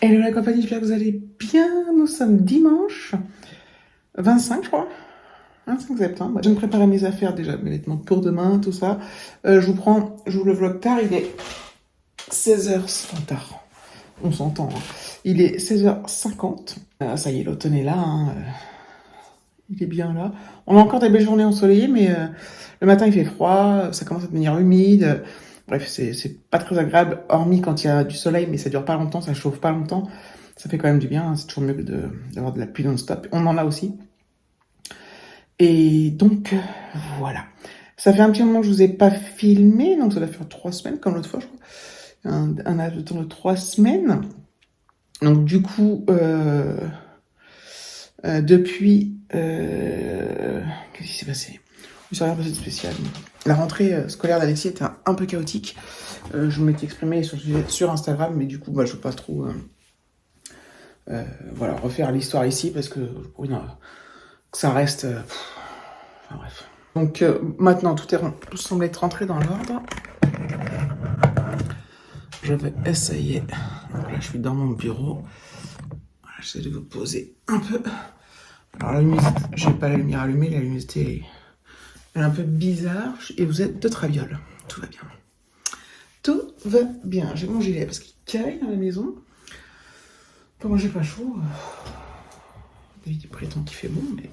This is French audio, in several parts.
Hello la compagnie, j'espère que vous allez bien. Nous sommes dimanche 25, je crois. 25 septembre. Je viens de préparer mes affaires déjà, mes vêtements pour demain, tout ça. J'ouvre le vlog tard, il est 16h, enfin tard, on s'entend. Hein. Il est 16h50. Ça y est, l'automne est là. Hein. Il est bien là. On a encore des belles journées ensoleillées, mais le matin il fait froid, ça commence à devenir humide. Bref, c'est pas très agréable, hormis quand il y a du soleil, mais ça dure pas longtemps, ça chauffe pas longtemps. Ça fait quand même du bien, hein, c'est toujours mieux que d'avoir de la pluie non-stop. On en a aussi. Et donc, voilà. Ça fait un petit moment que je vous ai pas filmé, donc ça doit faire 3 semaines, comme l'autre fois, je crois. Un laps de temps de 3 semaines. Donc, du coup, depuis... qu'est-ce qui s'est passé? Il s'est rien passé de spécial. La rentrée scolaire d'Alexis était un peu chaotique. Je m'étais exprimé sur le sujet sur Instagram, mais du coup, bah, je ne veux pas trop voilà, refaire l'histoire ici parce que ça reste. Enfin bref. Donc maintenant, tout semble être rentré dans l'ordre. Je vais essayer. Donc là, je suis dans mon bureau. Voilà, j'essaie de vous poser un peu. Alors, la luminosité, je n'ai pas la lumière allumée, la luminosité elle est un peu bizarre. Et vous êtes de Traviole. Tout va bien. Tout va bien. J'ai mon gilet parce qu'il caille dans la maison. Moi, j'ai pas chaud. Il prétend qu'il fait bon, mais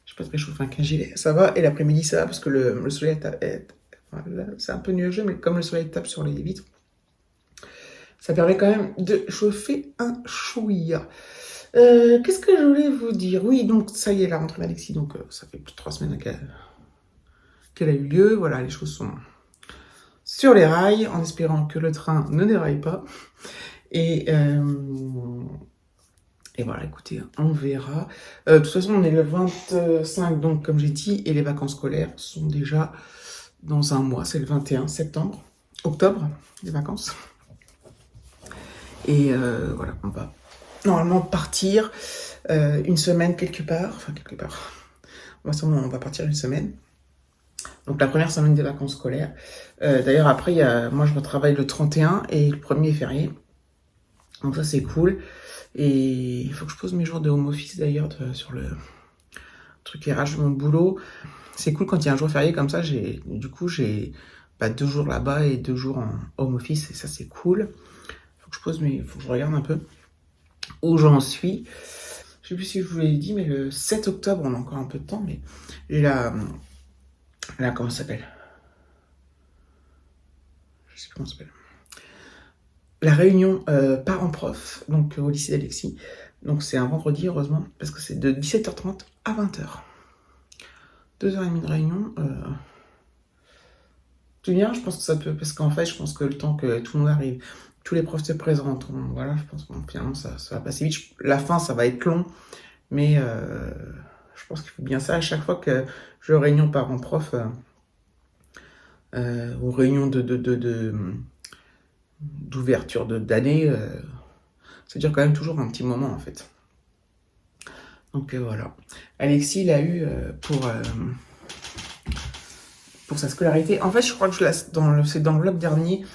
j'ai pas très chaud. Enfin, qu'un gilet, ça va. Et l'après-midi, ça va parce que le soleil voilà, c'est un peu nuageux, mais comme le soleil tape sur les vitres, ça permet quand même de chauffer un chouïa. Qu'est-ce que je voulais vous dire? Oui, donc ça y est, la rentrée d'Alexis, donc ça fait plus de 3 semaines qu'elle a eu lieu. Voilà, les choses sont sur les rails, en espérant que le train ne déraille pas. Et voilà, écoutez, on verra. De toute façon, on est le 25, donc comme j'ai dit, et les vacances scolaires sont déjà dans un mois. C'est le 21 septembre, octobre, les vacances. Et voilà, on va normalement partir une semaine quelque part. Enfin, quelque part. On va partir une semaine. Donc la première semaine des vacances scolaires. D'ailleurs, après, moi, je retravaille le 31 et le 1er est férié. Donc ça, c'est cool. Et il faut que je pose mes jours de home office d'ailleurs sur le truc RH de mon boulot. C'est cool quand il y a un jour férié comme ça. J'ai 2 jours là-bas et 2 jours en home office. Et ça, c'est cool. Faut que je regarde un peu où j'en suis. Je sais plus si je vous l'ai dit, mais le 7 octobre, on a encore un peu de temps, mais comment ça s'appelle? Je sais plus comment ça s'appelle. La réunion parents-prof, donc au lycée d'Alexis. Donc c'est un vendredi, heureusement, parce que c'est de 17h30 à 20h. 2h30 de réunion. Tout bien, je pense que ça peut, parce qu'en fait, je pense que le temps que tout le monde arrive, tous les profs se présentent, voilà, je pense que finalement ça va passer vite. La fin, ça va être long, mais je pense qu'il faut bien ça à chaque fois que je réunion parents-prof ou réunion d'ouverture d'année, ça dure quand même toujours un petit moment en fait. Donc voilà. Alexis, il a eu pour sa scolarité. En fait, je crois que c'est dans le vlog dernier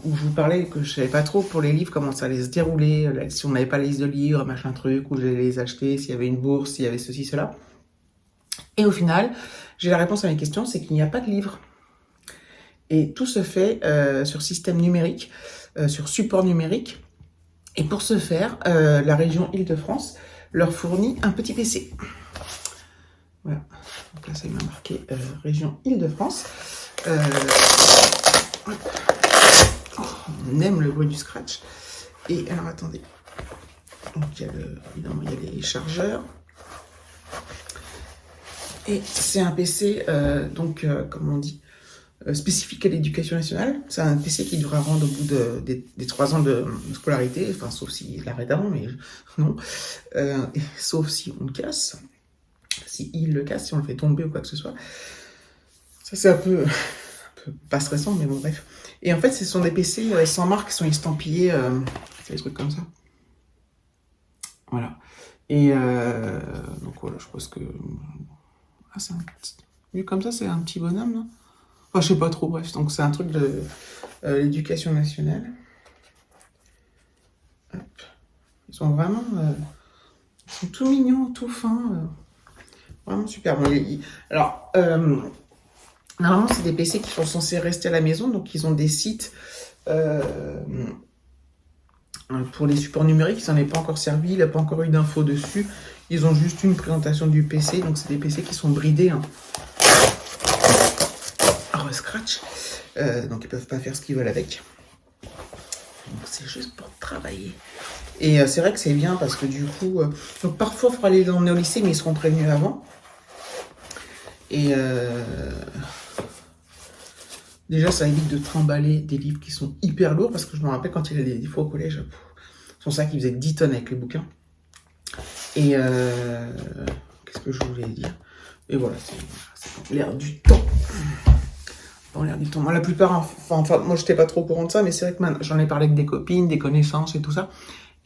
où je vous parlais que je savais pas trop pour les livres comment ça allait se dérouler, si on n'avait pas la liste de livres, machin truc, où j'allais les acheter, s'il y avait une bourse, s'il y avait ceci, cela. Et au final, j'ai la réponse à mes questions, c'est qu'il n'y a pas de livre. Et tout se fait sur système numérique, sur support numérique. Et pour ce faire, la région Île-de-France leur fournit un petit PC. Voilà. Donc là, ça m'a marqué région Île-de-France. On aime le bruit du scratch. Et alors, attendez. Donc, évidemment, il y a les chargeurs. Et c'est un PC, comme on dit, spécifique à l'éducation nationale. C'est un PC qui devra rendre au bout des 3 ans de scolarité, enfin, sauf s'il l'arrête avant, mais non. Sauf si on le casse. Si il le casse, si on le fait tomber ou quoi que ce soit. Ça, c'est un peu pas stressant, mais bon, bref. Et en fait, ce sont des PC sans marque qui sont estampillés, c'est des trucs comme ça. Voilà. Et donc voilà, je pense que... Ah, vu comme ça, c'est un petit bonhomme, là. Enfin, je sais pas trop, bref. Donc, c'est un truc de l'éducation nationale. sont vraiment... ils sont tout mignons, tout fins. Vraiment super. Bon, alors, normalement, c'est des PC qui sont censés rester à la maison. Donc, ils ont des sites pour les supports numériques. Ça n'en est pas encore servi. Il n'a pas encore eu d'infos dessus. Ils ont juste une présentation du PC. Donc, c'est des PC qui sont bridés. Hein. Scratch. Donc, ils peuvent pas faire ce qu'ils veulent avec. Donc, c'est juste pour travailler. Et c'est vrai que c'est bien parce que du coup... donc, parfois, il faudra les emmener au lycée, mais ils seront prévenus avant. Et déjà, ça évite de trimballer des livres qui sont hyper lourds. Parce que je me rappelle quand il y a des fois au collège, son sac, il faisait 10 tonnes avec les bouquins. Et qu'est-ce que je voulais dire? Et voilà, c'est l'air du temps. Dans l'air du temps. Moi, la plupart, enfin, moi, j'étais pas trop au courant de ça, mais c'est vrai que j'en ai parlé avec des copines, des connaissances et tout ça.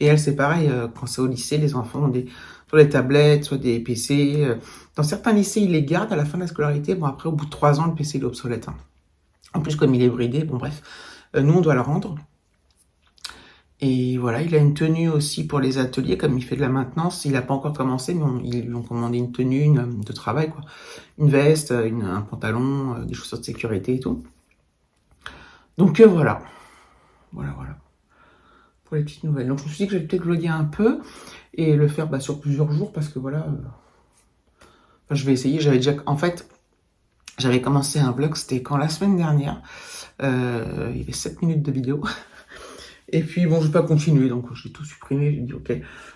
Et elles, c'est pareil, quand c'est au lycée, les enfants ont soit des tablettes, soit des PC. Dans certains lycées, ils les gardent à la fin de la scolarité. Bon, après, au bout de 3 ans, le PC il est obsolète. Hein. En plus, comme il est bridé, bon, bref, nous, on doit le rendre. Et voilà, il a une tenue aussi pour les ateliers, comme il fait de la maintenance. Il n'a pas encore commencé, mais ils lui ont commandé une tenue de travail, quoi. Une veste, un pantalon, des chaussures de sécurité et tout. Donc voilà. Voilà. Pour les petites nouvelles. Donc je me suis dit que j'allais peut-être vlogger un peu et le faire sur plusieurs jours parce que voilà. Enfin, je vais essayer. En fait, j'avais commencé un vlog, c'était quand la semaine dernière. Il y avait 7 minutes de vidéo. Et puis bon, je vais pas continuer, donc j'ai tout supprimé. J'ai dit ok,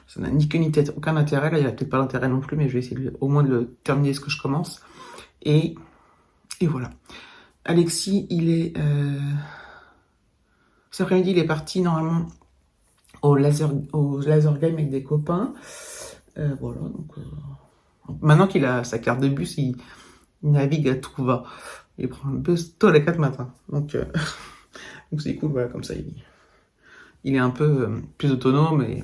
ça n'a ni queue ni tête, aucun intérêt. Là, il n'y a peut-être pas d'intérêt non plus, mais je vais essayer au moins de le terminer ce que je commence. Et voilà. Alexis, il est cet après-midi, il est parti normalement au laser game avec des copains. Voilà. Donc maintenant qu'il a sa carte de bus, il navigue à tout va. Il prend le bus tôt à les 4 matins. Donc c'est cool. Voilà, comme ça, il est un peu plus autonome et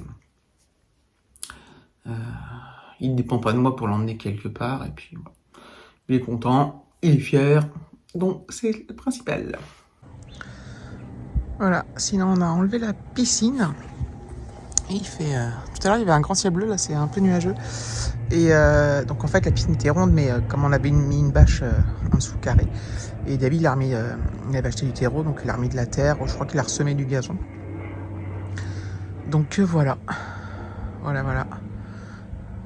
il ne dépend pas de moi pour l'emmener quelque part. Et puis, voilà. Il est content, il est fier. Donc, c'est le principal. Voilà. Sinon, on a enlevé la piscine. Et il fait... tout à l'heure, il y avait un grand ciel bleu. Là, c'est un peu nuageux. Et donc, en fait, la piscine était ronde. Mais comme on avait mis une bâche en dessous carré. Et David, il avait acheté du terreau. Donc, il a remis de la terre. Je crois qu'il a ressemé du gazon. Donc voilà. Voilà.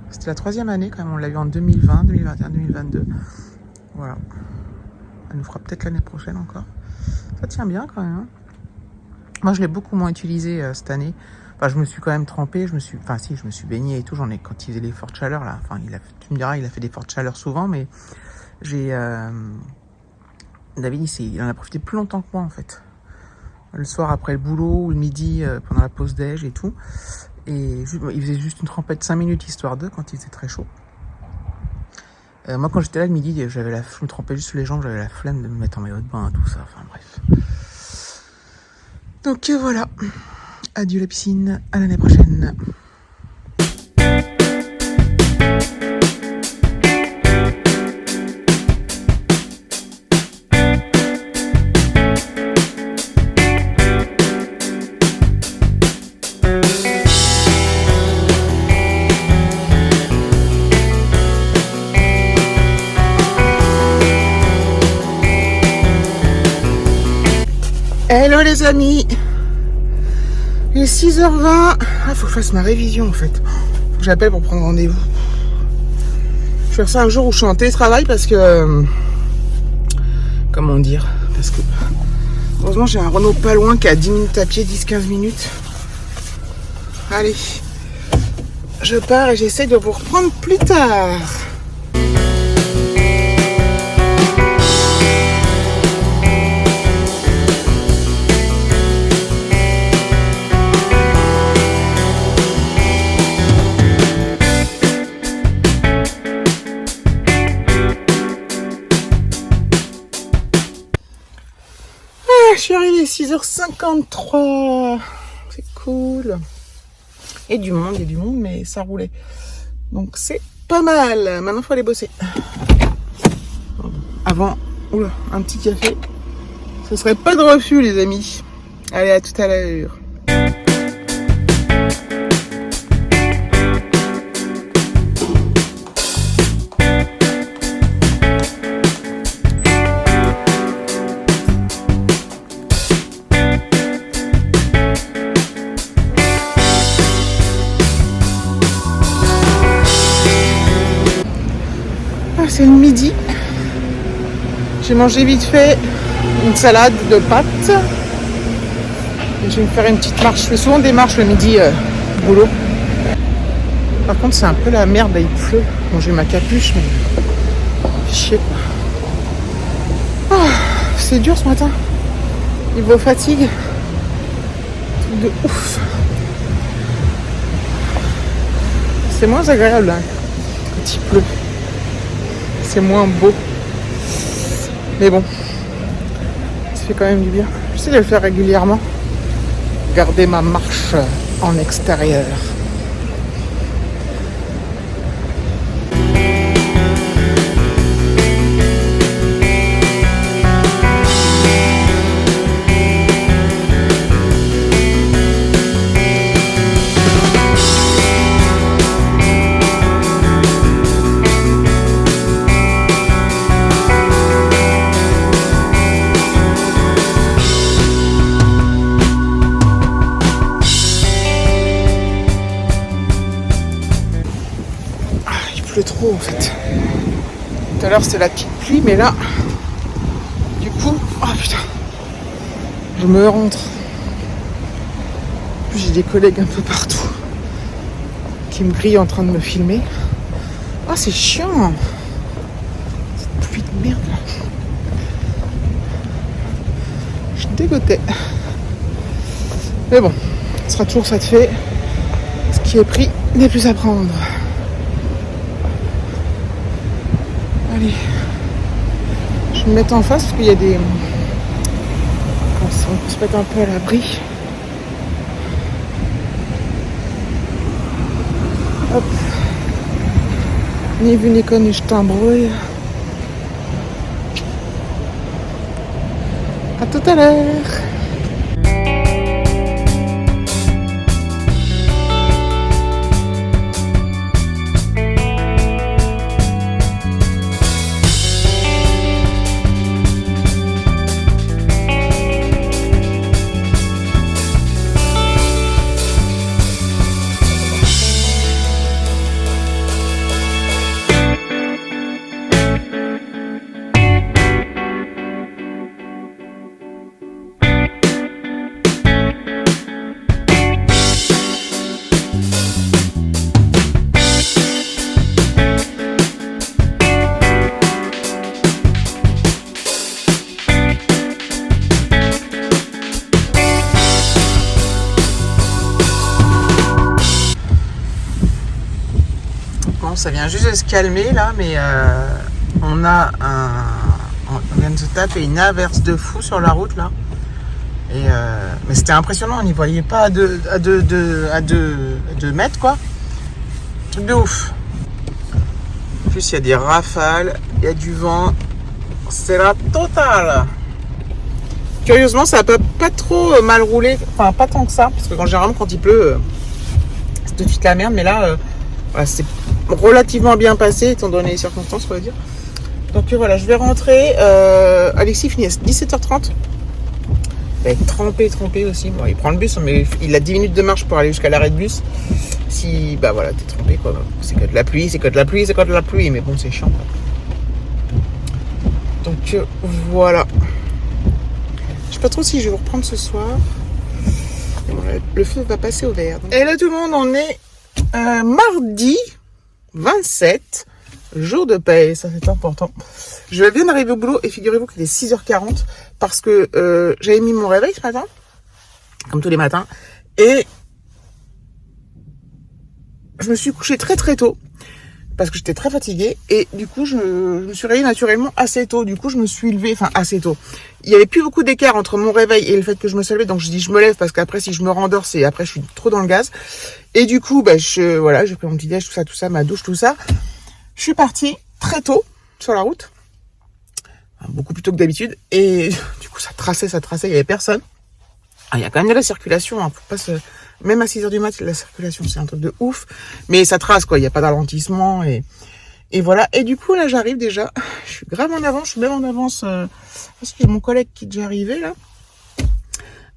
C'était la 3e année quand même, on l'a eu en 2020, 2021, 2022. Voilà. Elle nous fera peut-être l'année prochaine encore. Ça tient bien quand même. Hein. Moi je l'ai beaucoup moins utilisé cette année. Enfin je me suis quand même trempé, je me suis baigné et tout. J'en ai quand il faisait des fortes chaleurs là. Enfin tu me diras, il a fait des fortes chaleurs souvent, mais David il en a profité plus longtemps que moi en fait. Le soir après le boulot ou le midi pendant la pause déj et tout. Et il faisait juste une trempette 5 minutes histoire d'eux quand il faisait très chaud. Moi quand j'étais là le midi, je me trempais juste les jambes, j'avais la flemme de me mettre en maillot de bain, tout ça, enfin bref. Donc voilà. Adieu la piscine, à l'année prochaine. Hello les amis, il est 6h20, faut que je fasse ma révision en fait, faut que j'appelle pour prendre rendez-vous. Je vais faire ça un jour où je suis en télétravail parce que, comment dire, parce que heureusement j'ai un Renault pas loin qui est à 10 minutes à pied, 10-15 minutes. Allez, je pars et j'essaie de vous reprendre plus tard. Je suis arrivée à 6h53. C'est cool. Et du monde, mais ça roulait. Donc c'est pas mal. Maintenant, il faut aller bosser. Avant, un petit café. Ce serait pas de refus, les amis. Allez, à tout à l'heure. J'ai mangé vite fait une salade de pâtes. Et je vais me faire une petite marche. Je fais souvent des marches le midi au boulot. Par contre, c'est un peu la merde, là, il pleut. Bon, j'ai ma capuche, mais chier quoi. Oh, c'est dur ce matin. Niveau fatigue, truc de ouf. C'est moins agréable hein, quand il pleut. C'est moins beau. Mais bon, ça fait quand même du bien. J'essaie de le faire régulièrement. Garder ma marche en extérieur. Trop en fait. Tout à l'heure c'était la petite pluie, mais là, du coup, oh putain, je me rentre. En plus, j'ai des collègues un peu partout qui me grillent en train de me filmer. Ah, c'est chiant. Cette pluie de merde là. Je suis dégoûtée. Mais bon, ce sera toujours ça de fait. Ce qui est pris n'est plus à prendre. Allez, je vais me mettre en face parce qu'il y a des... On peut se mettre un peu à l'abri. Hop. Ni vu ni connu, je t'embrouille. À tout à l'heure. Ça vient juste de se calmer là, mais on vient de se taper une averse de fou sur la route là. Et mais c'était impressionnant, on n'y voyait pas à 2 mètres quoi. Truc de ouf. En plus il y a des rafales, il y a du vent, c'est la totale. Curieusement ça n'a pas trop mal roulé, enfin pas tant que ça, parce que généralement quand il pleut, c'est tout de suite la merde, mais là voilà, c'est relativement bien passé étant donné les circonstances, on va dire. Donc voilà, je vais rentrer. Alexis finit à 17h30. Il va être trempé aussi. Bon, il prend le bus, mais il a 10 minutes de marche pour aller jusqu'à l'arrêt de bus. Si, bah voilà, t'es trempé quoi. C'est que de la pluie, c'est que de la pluie, c'est que de la pluie, mais bon, c'est chiant. Donc voilà. Je sais pas trop si je vais vous reprendre ce soir. Bon, le feu va passer au vert. Donc... Et là tout le monde, on est mardi 27, jour de paix, ça c'est important. Je viens d'arriver au boulot et figurez-vous qu'il est 6h40 parce que j'avais mis mon réveil ce matin, comme tous les matins, et je me suis couchée très très tôt parce que j'étais très fatiguée et du coup je me suis réveillée naturellement assez tôt. Du coup je me suis levée, enfin assez tôt. Il y avait plus beaucoup d'écart entre mon réveil et le fait que je me suis levée, donc je dis je me lève parce qu'après si je me rendors, c'est après je suis trop dans le gaz. Et du coup bah j'ai pris mon petit déj, tout ça, ma douche, tout ça. Je suis partie très tôt sur la route, beaucoup plus tôt que d'habitude, et du coup ça traçait, il y avait personne. Ah, il y a quand même de la circulation, hein, faut pas se... Même à 6h du mat, la circulation, c'est un truc de ouf. Mais ça trace, quoi. Il n'y a pas d'alentissement. Et voilà. Et du coup, là, j'arrive déjà. Je suis grave en avance. Je suis même en avance. Parce que j'ai mon collègue qui est déjà arrivé, là.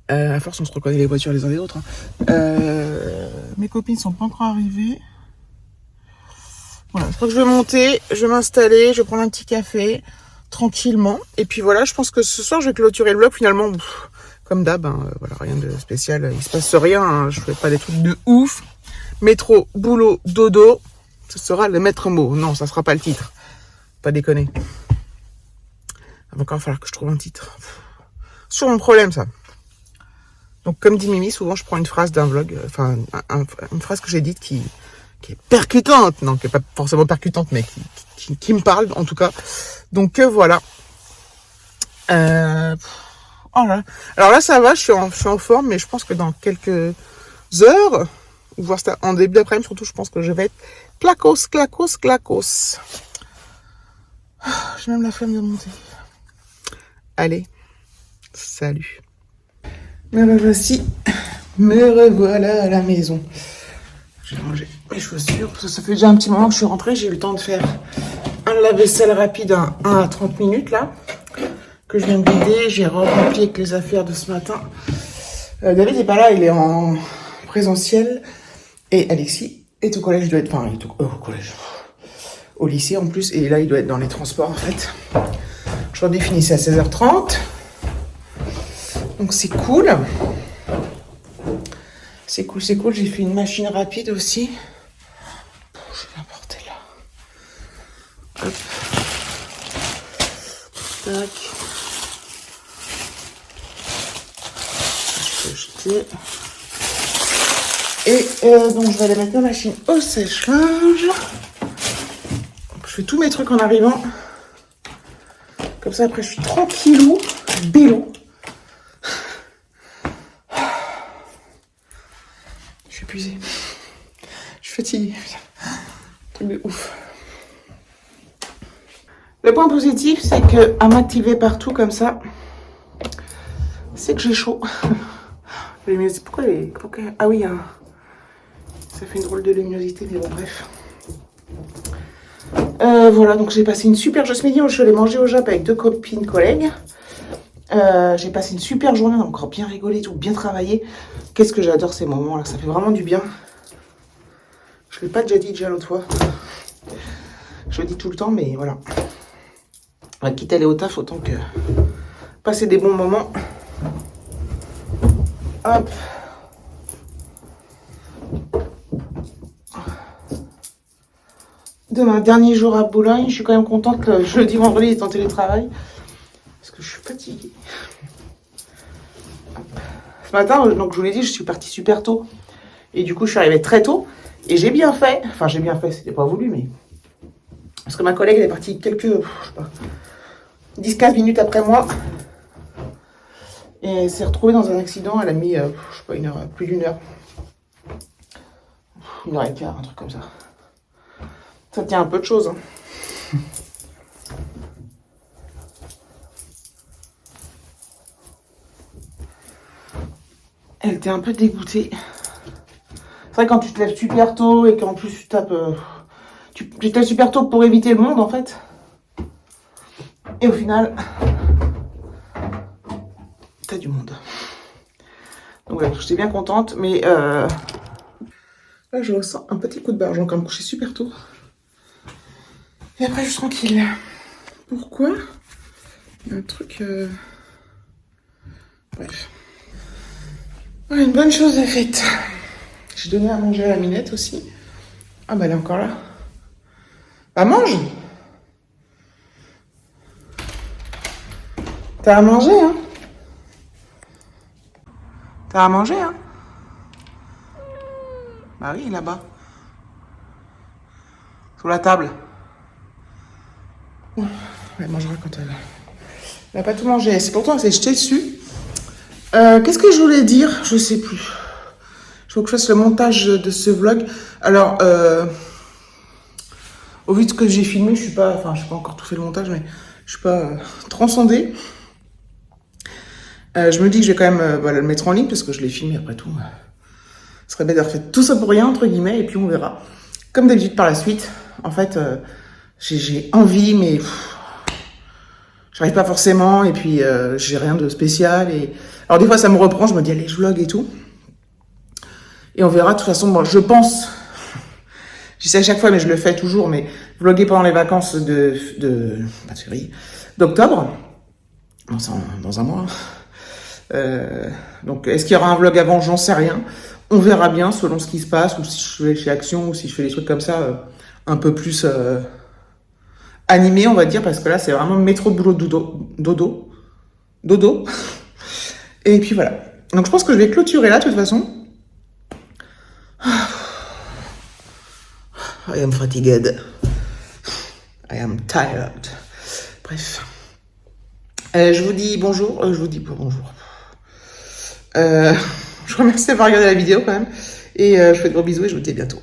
À force, on se reconnaît les voitures les uns des autres. Hein. Mes copines sont pas encore arrivées. Voilà. Je crois que je vais monter. Je vais m'installer. Je vais prendre un petit café. tranquillement. Et puis voilà, je pense que ce soir, je vais clôturer le vlog finalement. Comme d'hab, hein, voilà, rien de spécial. Il se passe rien, hein, je fais pas des trucs de ouf. Métro, boulot, dodo, ce sera le maître mot. Non, ça sera pas le titre. Pas déconner. Il va encore falloir que je trouve un titre. C'est mon problème, ça. Donc, comme dit Mimi, souvent, je prends une phrase d'un vlog, enfin, une phrase que j'ai dite qui est percutante. Non, qui est pas forcément percutante, mais qui me parle, en tout cas. Donc, voilà. Voilà. Alors là, ça va, je suis en forme, mais je pense que dans quelques heures, voire en début d'après-midi, surtout, je pense que je vais être clacos. J'ai même la flemme de monter. Allez, salut. Me revoilà à la maison. J'ai rangé mes chaussures, parce que ça fait déjà un petit moment que je suis rentrée, j'ai eu le temps de faire un lave-vaisselle rapide, 1 à 30 minutes, là, que je viens de vider. J'ai rempli avec les affaires de ce matin. David n'est pas là, il est en présentiel, et Alexis est au collège, il doit être, enfin, il est au collège, au lycée en plus, et là, il doit être dans les transports, en fait. Aujourd'hui, finissait à 16h30. Donc, c'est cool. C'est cool. J'ai fait une machine rapide aussi. Je vais l'apporter là. Hop. Tac. Je peux jeter. Et donc, je vais aller mettre ma machine au sèche-linge. Je fais tous mes trucs en arrivant. Comme ça, après, je suis tranquillou, bélo. Je suis épuisée. Je suis fatiguée. Truc de ouf. Le point positif, c'est que à m'activer partout comme ça, c'est que j'ai chaud. Pourquoi ah oui, hein. Ça fait une drôle de luminosité, mais bon, bref. Voilà, donc j'ai passé une super journée ce midi. Je suis allée manger au Jap avec 2 copines collègues. J'ai passé une super journée, on a encore bien rigolé, tout, bien travaillé. Qu'est-ce que j'adore ces moments-là, ça fait vraiment du bien. Je ne l'ai pas déjà l'autre fois. Je le dis tout le temps, mais voilà. Quitte à aller au taf, autant que passer des bons moments. Hop. Demain, dernier jour à Boulogne. Je suis quand même contente que jeudi, vendredi est en télétravail. Parce que je suis fatiguée. Ce matin, donc je vous l'ai dit, je suis partie super tôt. Et du coup, je suis arrivée très tôt. Et j'ai bien fait. Enfin, j'ai bien fait, c'était pas voulu, mais... Parce que ma collègue, elle est partie quelques... je sais pas... 10-15 minutes après moi. Et elle s'est retrouvée dans un accident. Elle a mis, je sais pas, plus d'1 heure. 1h15, un truc comme ça. Ça tient un peu de choses. Hein. Elle était un peu dégoûtée. C'est vrai, quand tu te lèves super tôt et qu'en plus tu tapes... tu te lèves super tôt pour éviter le monde, en fait. Et au final... t'as du monde. Donc voilà, j'étais bien contente, mais... là, je ressens un petit coup de barre. J'ai encore me coucher super tôt. Et après, je suis tranquille. Pourquoi? Il y a un truc... Bref. Voilà, une bonne chose est faite. J'ai donné à manger à la Minette aussi. Ah bah elle est encore là. Bah mange. T'as à manger, hein? T'as à manger, hein? Bah oui, là-bas. Sous la table. Elle mangera quand elle... Elle n'a pas tout mangé. C'est pourtant, elle s'est jetée dessus. Qu'est-ce que je voulais dire? Je sais plus. Il faut que je fasse le montage de ce vlog. Alors, au vu de ce que j'ai filmé, je suis pas encore tout fait le montage, mais je suis pas transcendée. Je me dis que je vais quand même le mettre en ligne parce que je l'ai filmé après tout. Ce serait bête d'avoir fait tout ça pour rien, entre guillemets, et puis on verra. Comme d'habitude par la suite, en fait, j'ai envie, mais j'arrive pas forcément, et puis j'ai rien de spécial. Et... Alors des fois ça me reprend, je me dis allez, je vlog et tout. Et on verra, de toute façon, moi je pense J'y sais à chaque fois, mais je le fais toujours, mais vlogger pendant les vacances pas de février, d'octobre, dans un mois. Donc, est-ce qu'il y aura un vlog avant? J'en sais rien. On verra bien selon ce qui se passe, ou si je vais chez Action, ou si je fais des trucs comme ça, un peu plus animés, on va dire, parce que là, c'est vraiment métro boulot dodo. Et puis voilà. Donc, je pense que je vais clôturer là, de toute façon. I am fatigued. I am tired. Bref. Je vous dis bonjour. Je vous dis bonjour. Je vous remercie d'avoir regardé la vidéo quand même. Et je vous fais de gros bisous et je vous dis à bientôt.